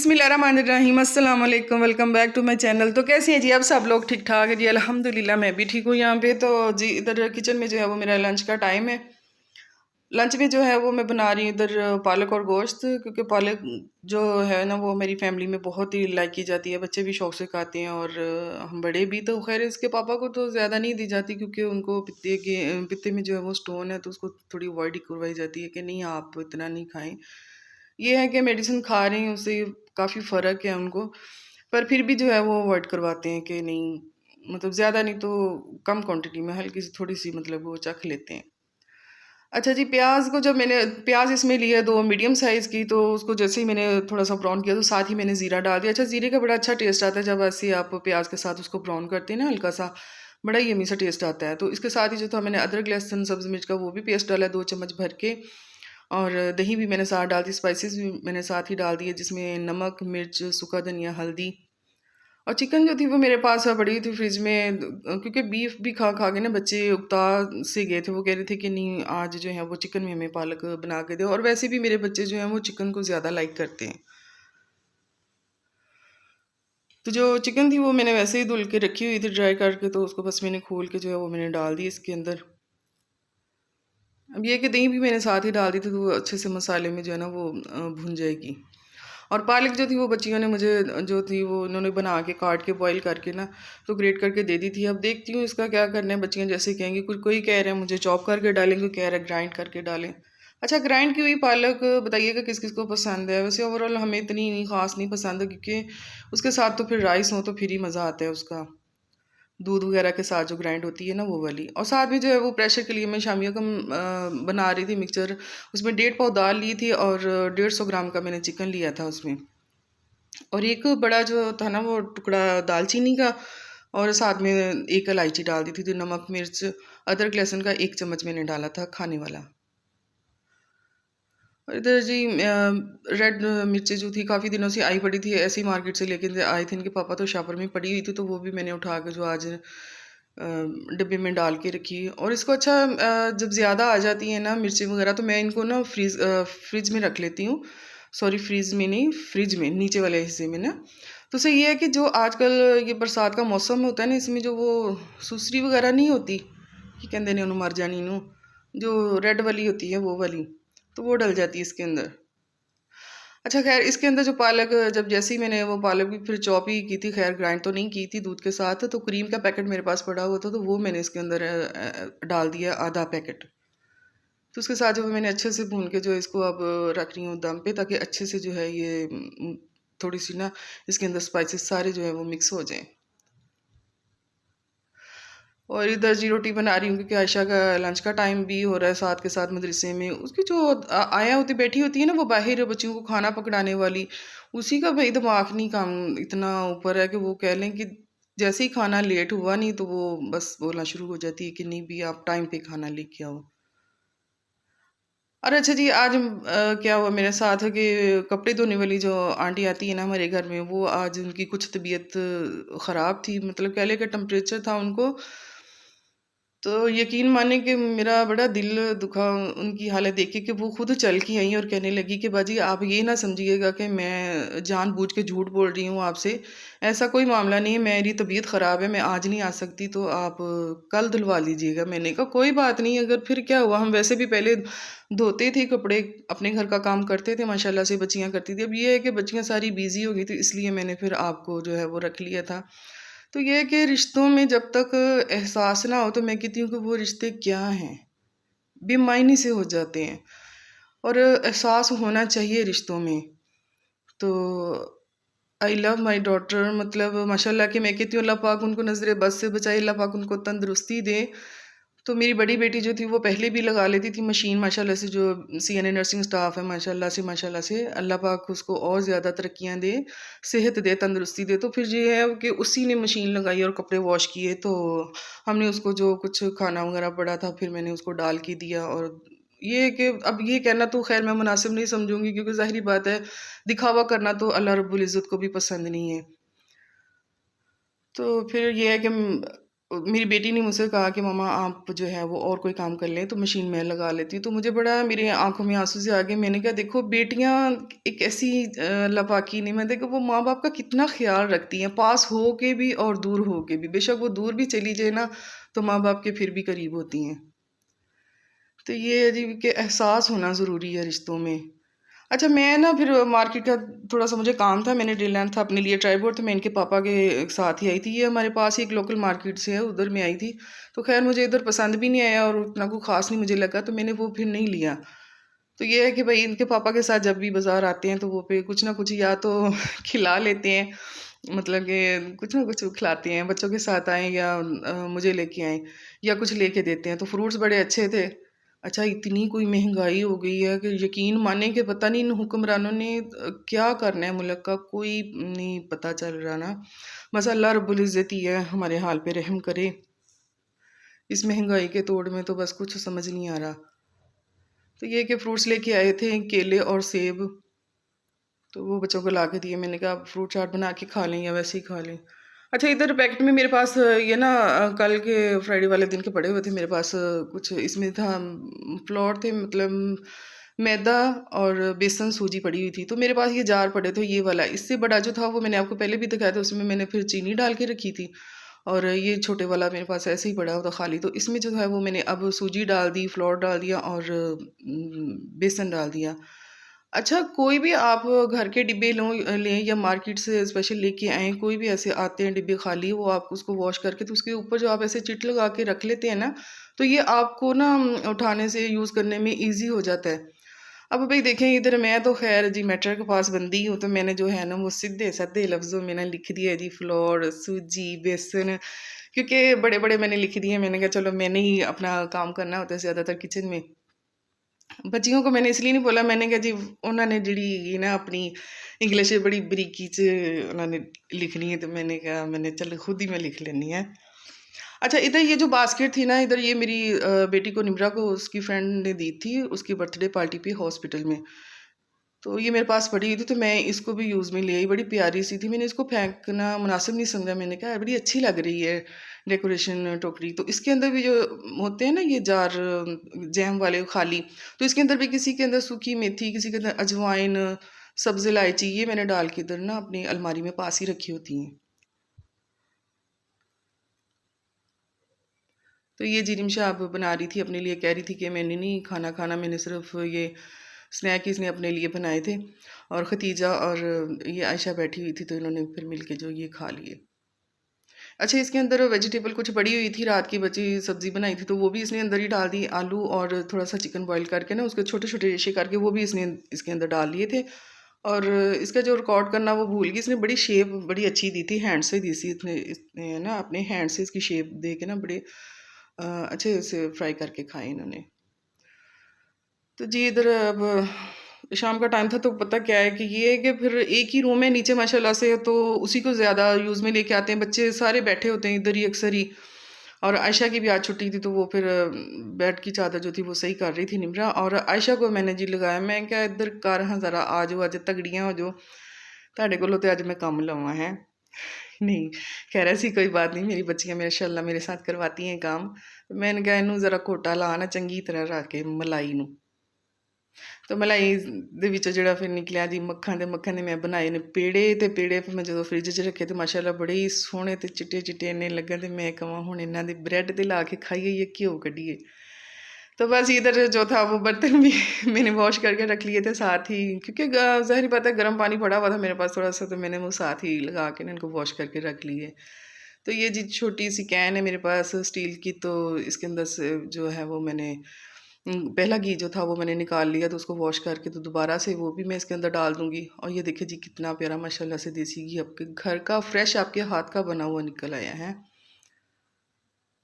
बिस्मिल्लाहिर्रहमानिर्रहीम, अस्सलाम वालेकुम, welcome back to my channel. तो कैसे हैं जी आप सब लोग? ठीक ठाक है जी, अल्हम्दुलिल्लाह मैं भी ठीक हूँ यहाँ पे। तो जी इधर किचन में जो है वो मेरा लंच का टाइम है। लंच में जो है वो मैं बना रही हूँ इधर पालक और गोश्त, क्योंकि पालक जो है ना वो मेरी फैमिली में बहुत ही लाइक की जाती है, बच्चे भी शौक से खाते हैं और हम बड़े भी। तो खैर इसके पापा को तो ज़्यादा नहीं दी जाती, क्योंकि उनको पित्ते में जो है वो स्टोन है, तो उसको थोड़ी अवॉइड ही करवाई जाती है कि नहीं आप इतना नहीं खाएं। ये है कि मेडिसिन खा रही हैं, उससे काफ़ी फ़र्क है उनको, पर फिर भी जो है वो अवॉइड करवाते हैं कि नहीं, मतलब ज़्यादा नहीं तो कम क्वांटिटी में हल्की सी थोड़ी सी मतलब वो चख लेते हैं। अच्छा जी, प्याज को जब मैंने प्याज इसमें लिया 2 मीडियम साइज़ की, तो उसको जैसे ही मैंने थोड़ा सा ब्राउन किया तो साथ ही मैंने ज़ीरा डाल दिया। अच्छा, ज़ीरे का बड़ा अच्छा टेस्ट आता है जब ऐसे आप प्याज के साथ उसको ब्राउन करते हैं ना हल्का सा, बड़ा ही यम्मी सा टेस्ट आता है। तो इसके साथ ही जो था मैंने अदरक लहसुन सब्ज़ मिर्च का वो भी पेस्ट डाला 2 चम्मच भर के, और दही भी मैंने साथ डाल दी, स्पाइसेस भी मैंने साथ ही डाल दिए, जिसमें नमक, मिर्च, सूखा धनिया, हल्दी। और चिकन जो थी वो मेरे पास पड़ी हुई थी फ्रिज में, क्योंकि बीफ भी खा खा के ना बच्चे उगता से गए थे। वो कह रहे थे कि नहीं आज जो है वो चिकन में हमें पालक बना के दे, और वैसे भी मेरे बच्चे जो हैं वो चिकन को ज़्यादा लाइक करते हैं। तो जो चिकन थी वो मैंने वैसे ही धुल के रखी हुई थी ड्राई करके, तो उसको बस मैंने खोल के जो है वो मैंने डाल दी इसके अंदर। अब ये कि दही भी मैंने साथ ही डाल दी थी, तो वो अच्छे से मसाले में जो है ना वो भुन जाएगी। और पालक जो थी वो बच्चियों ने मुझे जो थी वो उन्होंने बना के काट के बॉईल करके ना तो ग्रेट करके दे दी थी। अब देखती हूँ इसका क्या करना है। बच्चियाँ जैसे कहेंगी, कुछ कोई कह रहे हैं मुझे चॉप करके डालें, कोई कह रहा है ग्राइंड करके डालें। अच्छा, ग्राइंड की हुई पालक बताइएगा किस किस को पसंद है। वैसे ओवरऑल हमें इतनी नहीं खास नहीं पसंद है, क्योंकि उसके साथ तो फिर राइस हो तो फिर ही मज़ा आता है उसका, दूध वगैरह के साथ जो ग्राइंड होती है ना वो वाली। और साथ में जो है वो प्रेशर के लिए मैं शामिया का बना रही थी मिक्सचर। उसमें 1.5 पाव दाल ली थी और 150 ग्राम का मैंने चिकन लिया था उसमें, और एक बड़ा जो था ना वो टुकड़ा दालचीनी का, और साथ में एक इलायची डाल दी थी। नमक, मिर्च, अदरक लहसुन का 1 चम्मच मैंने डाला था खाने वाला। और इधर जी रेड मिर्ची जो थी काफ़ी दिनों से आई पड़ी थी, ऐसी मार्केट से लेके आए थे इनके पापा, तो शॉपर में पड़ी हुई थी, तो वो भी मैंने उठा के जो आज डब्बे में डाल के रखी। और इसको अच्छा जब ज़्यादा आ जाती है ना मिर्ची वगैरह, तो मैं इनको ना फ्रिज में रख लेती हूँ। सॉरी, फ्रीज में नहीं, फ्रिज में नीचे वाले हिस्से में ना। तो उससे ये है कि जो आजकल ये बरसात का मौसम होता है ना, इसमें जो वो सुसरी वगैरह नहीं होती, कि कहते ने मर जानी नू, जो रेड वाली होती है वो वाली, तो वो डल जाती है इसके अंदर। अच्छा, खैर इसके अंदर जो पालक, जब जैसे ही मैंने वो पालक भी फिर चॉप ही की थी, खैर ग्राइंड तो नहीं की थी दूध के साथ, तो क्रीम का पैकेट मेरे पास पड़ा हुआ था, तो वो मैंने इसके अंदर डाल दिया आधा पैकेट। तो उसके साथ जो मैंने अच्छे से भून के जो इसको अब रख रही हूँ दम पे, ताकि अच्छे से जो है ये थोड़ी सी ना इसके अंदर स्पाइसेस सारे जो है वो मिक्स हो जाएं। और इधर जी रोटी बना रही हूँ, क्योंकि आयशा का लंच का टाइम भी हो रहा है साथ के साथ मदरसे में। उसकी जो आया होती बैठी होती है ना वो बाहर बच्चों को खाना पकड़ाने वाली, उसी का भाई दिमाग नहीं काम इतना ऊपर है कि वो कह लें कि जैसे ही खाना लेट हुआ नहीं तो वो बस बोलना शुरू हो जाती है कि नहीं भी आप टाइम पे खाना लेके आओ। और अच्छा जी, आज क्या हुआ मेरे साथ कि कपड़े धोने वाली जो आंटी आती है ना हमारे घर में, वो आज उनकी कुछ तबीयत ख़राब थी, मतलब कह लें कि टेम्परेचर था उनको। तो यकीन माने कि मेरा बड़ा दिल दुखा उनकी हालत देख के, कि वो खुद चल के आई और कहने लगी कि बाजी आप ये ना समझिएगा कि मैं जानबूझ के झूठ बोल रही हूँ आपसे, ऐसा कोई मामला नहीं है, मेरी तबीयत ख़राब है, मैं आज नहीं आ सकती, तो आप कल धुलवा लीजिएगा। मैंने कहा कोई बात नहीं, अगर फिर क्या हुआ, हम वैसे भी पहले धोते थे कपड़े, अपने घर का काम करते थे माशाल्लाह से, बच्चियाँ करती थी। अब ये है कि बच्चियाँ सारी बिज़ी हो गई थी, इसलिए मैंने फिर आपको जो है वो रख लिया था। तो ये है कि रिश्तों में जब तक एहसास ना हो, तो मैं कहती हूँ कि वो रिश्ते क्या हैं, बेमायने से हो जाते हैं, और एहसास होना चाहिए रिश्तों में। तो आई लव माई डॉटर, मतलब माशाल्लाह कि मैं कहती हूँ अल्लाह पाक उनको नज़र बद से बचाए, अल्लाह पाक उनको तंदुरुस्ती दे। तो मेरी बड़ी बेटी जो थी वो पहले भी लगा लेती थी मशीन, माशाल्लाह से जो सीएनए नर्सिंग स्टाफ है माशाल्लाह से अल्लाह पाक उसको और ज़्यादा तरक्कियाँ दे, सेहत दे, तंदुरुस्ती दे। तो फिर ये है कि उसी ने मशीन लगाई और कपड़े वॉश किए, तो हमने उसको जो कुछ खाना वगैरह पड़ा था फिर मैंने उसको डाल के दिया। और ये है कि अब ये कहना तो खैर मैं मुनासिब नहीं समझूंगी, क्योंकि ज़ाहिरी बात है दिखावा करना तो अल्लाह रब्बुल इज़्ज़त को भी पसंद नहीं है। तो फिर ये है कि मेरी बेटी ने मुझसे कहा कि मम्मा आप जो है वो और कोई काम कर लें, तो मशीन मैं लगा लेती हूँ। तो मुझे बड़ा मेरी आँखों में आँसू से आ गए। मैंने कहा देखो बेटियाँ एक ऐसी नापाकी नेमत है कि वो माँ-बाप का कितना ख़्याल रखती हैं, पास हो के भी और दूर हो के भी। बेशक वो दूर भी चली जाए ना, तो माँ-बाप के फिर भी करीब होती हैं। तो ये है जी कि एहसास होना ज़रूरी है रिश्तों में। अच्छा, मैं ना फिर मार्केट का थोड़ा-सा मुझे काम था, मैंने ड्रिल लेना था अपने लिए ट्राइपॉड, तो मैं इनके पापा के साथ ही आई थी। ये हमारे पास ही एक लोकल मार्केट से है, उधर मैं आई थी। तो ख़ैर मुझे इधर पसंद भी नहीं आया और उतना कोई ख़ास नहीं मुझे लगा, तो मैंने वो फिर नहीं लिया। तो ये है कि भई इनके पापा के साथ जब भी बाज़ार आते हैं, तो वो फिर कुछ ना कुछ या तो खिला लेते हैं, मतलब कि कुछ ना कुछ खिलाते हैं, बच्चों के साथ आएँ या मुझे लेके आएँ या कुछ लेके देते हैं। तो फ्रूट्स बड़े अच्छे थे। अच्छा, इतनी कोई महँगाई हो गई है कि यकीन मानें कि पता नहीं इन हुक्मरानों ने क्या करना है मुल्क का, कोई नहीं पता चल रहा ना। बस अल्लाह रब्बुल इज़्ज़त ही है, हमारे हाल पे रहम करे। इस महँगाई के तोड़ में तो बस कुछ समझ नहीं आ रहा। तो ये कि फ्रूट्स लेके आए थे, केले और सेब, तो वो बच्चों को ला के दिए। मैंने कहा फ्रूट चाट बना के खा लें या वैसे ही खा लें। अच्छा, इधर पैकेट में मेरे पास ये ना कल के फ्राइडे वाले दिन के पड़े हुए थे मेरे पास, कुछ इसमें था, फ्लोर थे, मतलब मैदा और बेसन सूजी पड़ी हुई थी। तो मेरे पास ये जार पड़े थे, ये वाला। इससे बड़ा जो था वो मैंने आपको पहले भी दिखाया था, उसमें मैंने फिर चीनी डाल के रखी थी। और ये छोटे वाला मेरे पास ऐसे ही पड़ा हुआ था खाली। तो इसमें जो है वो मैंने अब सूजी डाल दी, फ्लोर डाल दिया और बेसन डाल दिया। अच्छा, कोई भी आप घर के डिब्बे लें या मार्केट से स्पेशल लेके आएँ, कोई भी ऐसे आते हैं डिब्बे खाली, वो आप उसको वॉश करके तो उसके ऊपर जो आप ऐसे चिट लगा के रख लेते हैं ना, तो ये आपको ना उठाने से यूज़ करने में ईज़ी हो जाता है। अब भई देखें, इधर मैं तो ख़ैर जी मेट्रो के पास बंदी हूँ, तो मैंने जो है ना वो सीधे-साधे लफ्ज़ों में ना लिख दिया है जी फ्लोर, सूजी, बेसन, क्योंकि बड़े-बड़े मैंने लिख दिए हैं। मैंने कहा चलो मैंने ही अपना काम करना होता है ज़्यादातर किचन में। बच्चियों को मैंने इसलिए नहीं बोला, मैंने कहा जी उन्होंने ਜਿਹੜੀ ना अपनी इंग्लिश बड़ी बारीकी च उन्होंने लिखनी है, तो मैंने कहा मैंने चलो खुद ही मैं लिख लेनी है। अच्छा, इधर ये जो बास्केट थी ना, इधर ये मेरी बेटी को, निम्रा को, उसकी फ्रेंड ने दी थी उसकी बर्थडे पार्टी पे हॉस्पिटल में। तो ये मेरे पास पड़ी हुई थी, तो मैं इसको भी यूज़ में ले आई, बड़ी प्यारी सी थी। मैंने इसको फेंकना मुनासिब नहीं समझा, मैंने कहा बड़ी अच्छी लग रही है डेकोरेशन टोकरी। तो इसके अंदर भी जो होते हैं ना ये जार जैम वाले खाली, तो इसके अंदर भी किसी के अंदर सूखी मेथी, किसी के अंदर अजवाइन, सब्ज़ इलायची, ये मैंने डाल के इधर ना अपनी अलमारी में पास ही रखी होती हैं। तो ये जी निमिषा अब बना रही थी अपने लिए, कह रही थी कि मैंने नहीं खाना खाना, मैंने सिर्फ ये स्नैक ही इसने अपने लिए बनाए थे। और खतीजा और ये आयशा बैठी हुई थी, तो इन्होंने फिर मिलके जो ये खा लिए। अच्छा, इसके अंदर वेजिटेबल कुछ पड़ी हुई थी, रात की बची सब्ज़ी बनाई थी, तो वो भी इसने अंदर ही डाल दी। आलू और थोड़ा-सा चिकन बॉयल करके ना उसके छोटे-छोटे रेशे करके वो भी इसने इसके अंदर डाल लिए थे। और इसका जो रिकॉर्ड करना वो भूल गई। इसने बड़ी शेप बड़ी अच्छी दी थी, हैंड से दी थी इसने ना, अपने हैंड से इसकी शेप दे के ना बड़े अच्छे से फ्राई करके खाए इन्होंने। तो जी इधर अब शाम का टाइम था, तो पता क्या है कि ये है कि फिर एक ही रूम है नीचे माशाल्लाह से, तो उसी को ज़्यादा यूज़ में लेके आते हैं। बच्चे सारे बैठे होते हैं इधर ही अक्सर ही। और आयशा की भी आज छुट्टी थी, तो वो फिर बेड की चादर जो थी वो सही कर रही थी निम्रा, और आयशा को मैंने जी लगाया, मैं क्या इधर कर हाँ ज़रा आ जाओ, अज तगड़ियाँ हो जाओ, ਤੁਹਾਡੇ ਕੋਲੋਂ तो अज मैं कम लवां है। नहीं, खैर ऐसी कोई बात नहीं, मेरी बच्चियाँ माशाल्लाह मेरे साथ करवाती हैं काम। मैंने कहा इनू ज़रा घोटा ला ना चंगी तरह रख के मलाई नू। तो मलाई ਦੇ ਵਿੱਚੋਂ ਜਿਹੜਾ ਫਿਰ ਨਿਕਲਿਆ ਜੀ ਮੱਖਣ ਦੇ ਮੈਂ ਬਣਾਏ ਨੇ ਪੇੜੇ, ਤੇ ਪੇੜੇ ਫਿਰ ਮੈਂ ਜਦੋਂ ਫ੍ਰਿਜ 'ਚ ਰੱਖੇ ਤੇ ਮਾਸ਼ਾਅੱਲਾ ਬੜੇ ਹੀ ਸੋਹਣੇ ਤੇ ਚਿੱਟੇ ਇੰਨੇ ਲੱਗਣ, ਤੇ मैं ਕਹਾਂ ਹੁਣ ਇਹਨਾਂ ਦੇ ब्रेड ਤੇ ला के खाइए या घ्यो कढ़िए। तो बस इधर जो था वो बर्तन भी मैंने वॉश करके रख लिए थे साथ ही, क्योंकि ज़ाहिर बात है गर्म पानी पड़ा हुआ था मेरे पास थोड़ा सा, तो मैंने वो साथ ही लगा के ना इनको वॉश करके रख लिए। तो ये जी छोटी सी कैन है मेरे पास स्टील की, तो इसके अंदर से जो है वो मैंने पहला घी जो था वो मैंने निकाल लिया, तो उसको वॉश करके तो दोबारा से वो भी मैं इसके अंदर डाल दूँगी। और ये देखिए जी कितना प्यारा माशाल्लाह से देसी घी आपके घर का फ्रेश आपके हाथ का बना हुआ निकल आया है।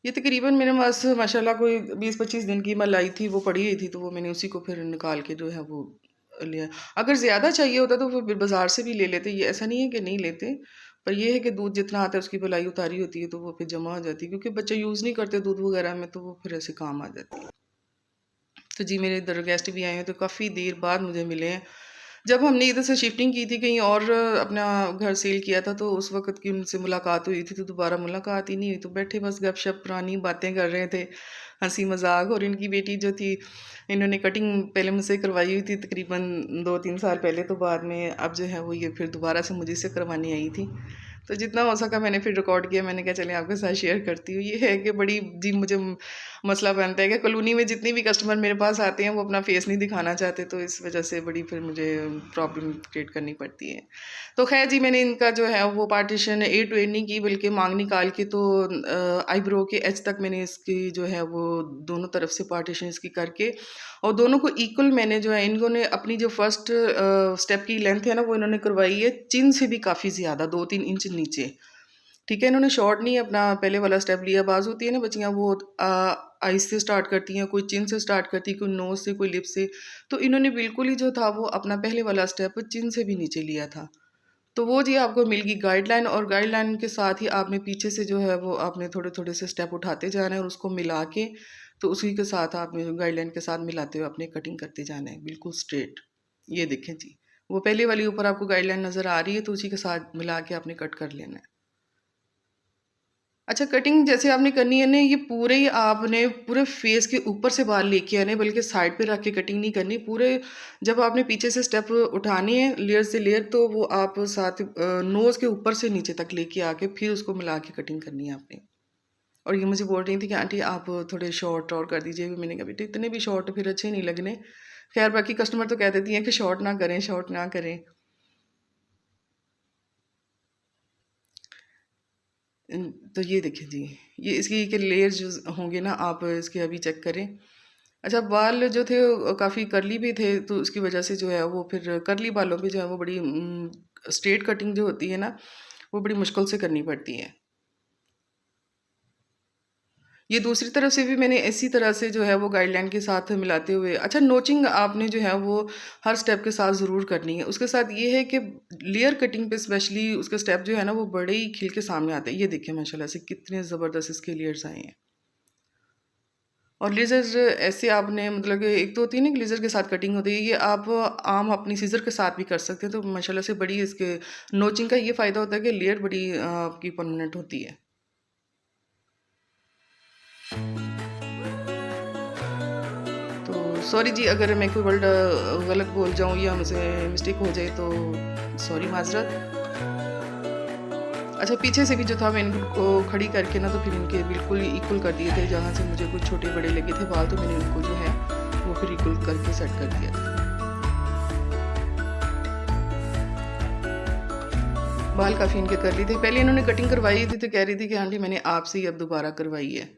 ये तकरीबन मेरे पास माशाल्लाह कोई 20-25 दिन की मलाई थी, वो पड़ी हुई थी, तो वो मैंने उसी को फिर निकाल के जो है वो लिया। अगर ज़्यादा चाहिए होता तो फिर बाज़ार से भी ले लेते, ये ऐसा नहीं है कि नहीं लेते, पर ये है कि दूध जितना आता है उसकी मलाई उतारी होती है, तो वो फिर जमा हो जाती है, क्योंकि बच्चे यूज़ नहीं करते दूध वगैरह में, तो वो फिर ऐसे काम आ जाती है। तो जी मेरे इधर गेस्ट भी आए हैं, तो काफ़ी देर बाद मुझे मिले हैं। जब हमने इधर से शिफ्टिंग की थी कहीं और अपना घर सेल किया था, तो उस वक़्त की उनसे मुलाकात हुई थी, तो दोबारा मुलाकात ही नहीं हुई। तो बैठे बस गपशप पुरानी बातें कर रहे थे, हँसी-मज़ाक। और इनकी बेटी जो थी, इन्होंने कटिंग पहले मुझसे करवाई हुई थी तकरीबन 2-3 साल पहले, तो बाद में अब जो है वो ये फिर दोबारा से मुझे से करवाने आई थी। तो जितना हो सका मैंने फिर रिकॉर्ड किया, मैंने कहा चलें आपके साथ शेयर करती हूँ। ये है कि बड़ी जी मुझे मसला बनता है कि कॉलोनी में जितने भी कस्टमर मेरे पास आते हैं वो अपना फेस नहीं दिखाना चाहते, तो इस वजह से बड़ी फिर मुझे प्रॉब्लम क्रिएट करनी पड़ती है। तो खैर जी, मैंने इनका जो है वो पार्टीशन ए टू एंड नहीं की, बल्कि मांग निकाल के तो आईब्रो के एज तक मैंने इसकी जो है वो दोनों तरफ से पार्टीशन इसकी करके, और दोनों को इक्वल मैंने जो है, इन्होंने अपनी जो फर्स्ट स्टेप की लेंथ है ना वो इन्होंने करवाई है चिन से भी काफ़ी ज़्यादा 2-3 इंच नीचे। ठीक है, इन्होंने शॉर्ट नहीं अपना पहले वाला स्टेप लिया। बाज़ होती है ना बच्चियाँ, वो आइज़ से स्टार्ट करती हैं, कोई चिन से स्टार्ट करती है, कोई नोज़ से, कोई लिप से। तो इन्होंने बिल्कुल ही जो था वो अपना पहले वाला स्टेप चिन से भी नीचे लिया था। तो वो जी आपको मिल गई गाइडलाइन, और गाइडलाइन के साथ ही आपने पीछे से जो है वो आपने थोड़े-थोड़े से स्टेप उठाते जाना है और उसको मिला के, तो उसी के साथ आपने गाइडलाइन के साथ मिलाते हुए अपने कटिंग करते जाना है, बिल्कुल स्ट्रेट। ये देखें जी, वो पहले वाली ऊपर आपको गाइडलाइन नज़र आ रही है, तो उसी के साथ मिला के आपने कट कर लेना है। अच्छा, कटिंग जैसे आपने करनी है ना, ये पूरे ही आपने पूरे फेस के ऊपर से बाल लेके आने, बल्कि साइड पे रख के कटिंग नहीं करनी। पूरे जब आपने पीछे से स्टेप उठानी है लेयर से लेयर, तो वो आप साथ नोज़ के ऊपर से नीचे तक लेके आके फिर उसको मिला के कटिंग करनी है आपने। और ये मुझे बोल रही थी कि आंटी आप थोड़े शॉर्ट और कर दीजिए। मैंने कहा बेटे इतने भी शॉर्ट फिर अच्छे नहीं लगने। खैर बाकी कस्टमर तो कह देती हैं कि शॉर्ट ना करें, शॉर्ट ना करें। तो ये देखिए जी, ये इसकी के लेयर्स जो होंगे ना, आप इसके अभी चेक करें। अच्छा, बाल जो थे काफ़ी कर्ली भी थे, तो उसकी वजह से जो है वो फिर कर्ली बालों पे जो है वो बड़ी स्ट्रेट कटिंग जो होती है ना, वो बड़ी मुश्किल से करनी पड़ती है। ये दूसरी तरफ से भी मैंने इसी तरह से जो है वो गाइडलाइन के साथ मिलाते हुए, अच्छा नोचिंग आपने जो है वो हर स्टेप के साथ ज़रूर करनी है। उसके साथ ये है कि लेयर कटिंग पे स्पेशली उसके स्टेप जो है ना वो बड़े ही खिल के सामने आते हैं। ये देखिए माशाल्लाह से कितने ज़बरदस्त इसके लेयर्स आए हैं। और लेज़र ऐसे आपने मतलब कि एक तो होती है ना कि लेज़र के साथ कटिंग होती है, ये आप आम अपनी सीज़र के साथ भी कर सकते हैं। तो माशाल्लाह से बड़ी इसके नोचिंग का ये फ़ायदा होता है कि लेयर बड़ी आपकी परमानेंट होती है। तो सॉरी जी अगर मैं कोई वर्ड गलत बोल जाऊँ या मुझसे मिस्टेक हो जाए, तो सॉरी माज़रत। अच्छा, पीछे से भी जो था मैं इनको खड़ी करके ना, तो फिर इनके बिल्कुल इक्वल कर दिए थे। जहाँ से मुझे कुछ छोटे बड़े लगे थे बाल, तो मैंने उनको जो है वो फिर इक्वल करके सेट कर दिया था। बाल काफ़ी इनके कर्ली थे। पहले इन्होंने कटिंग करवाई थी तो कह रही थी कि आंटी मैंने आपसे ही अब दोबारा करवाई है।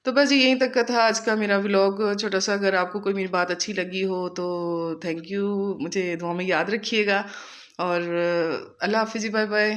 तो बस यहीं तक का था आज का मेरा व्लॉग छोटा-सा। अगर आपको कोई मेरी बात अच्छी लगी हो तो थैंक यू, मुझे दुआ में याद रखिएगा, और अल्लाह हाफ़िज़ जी, बाय बाय।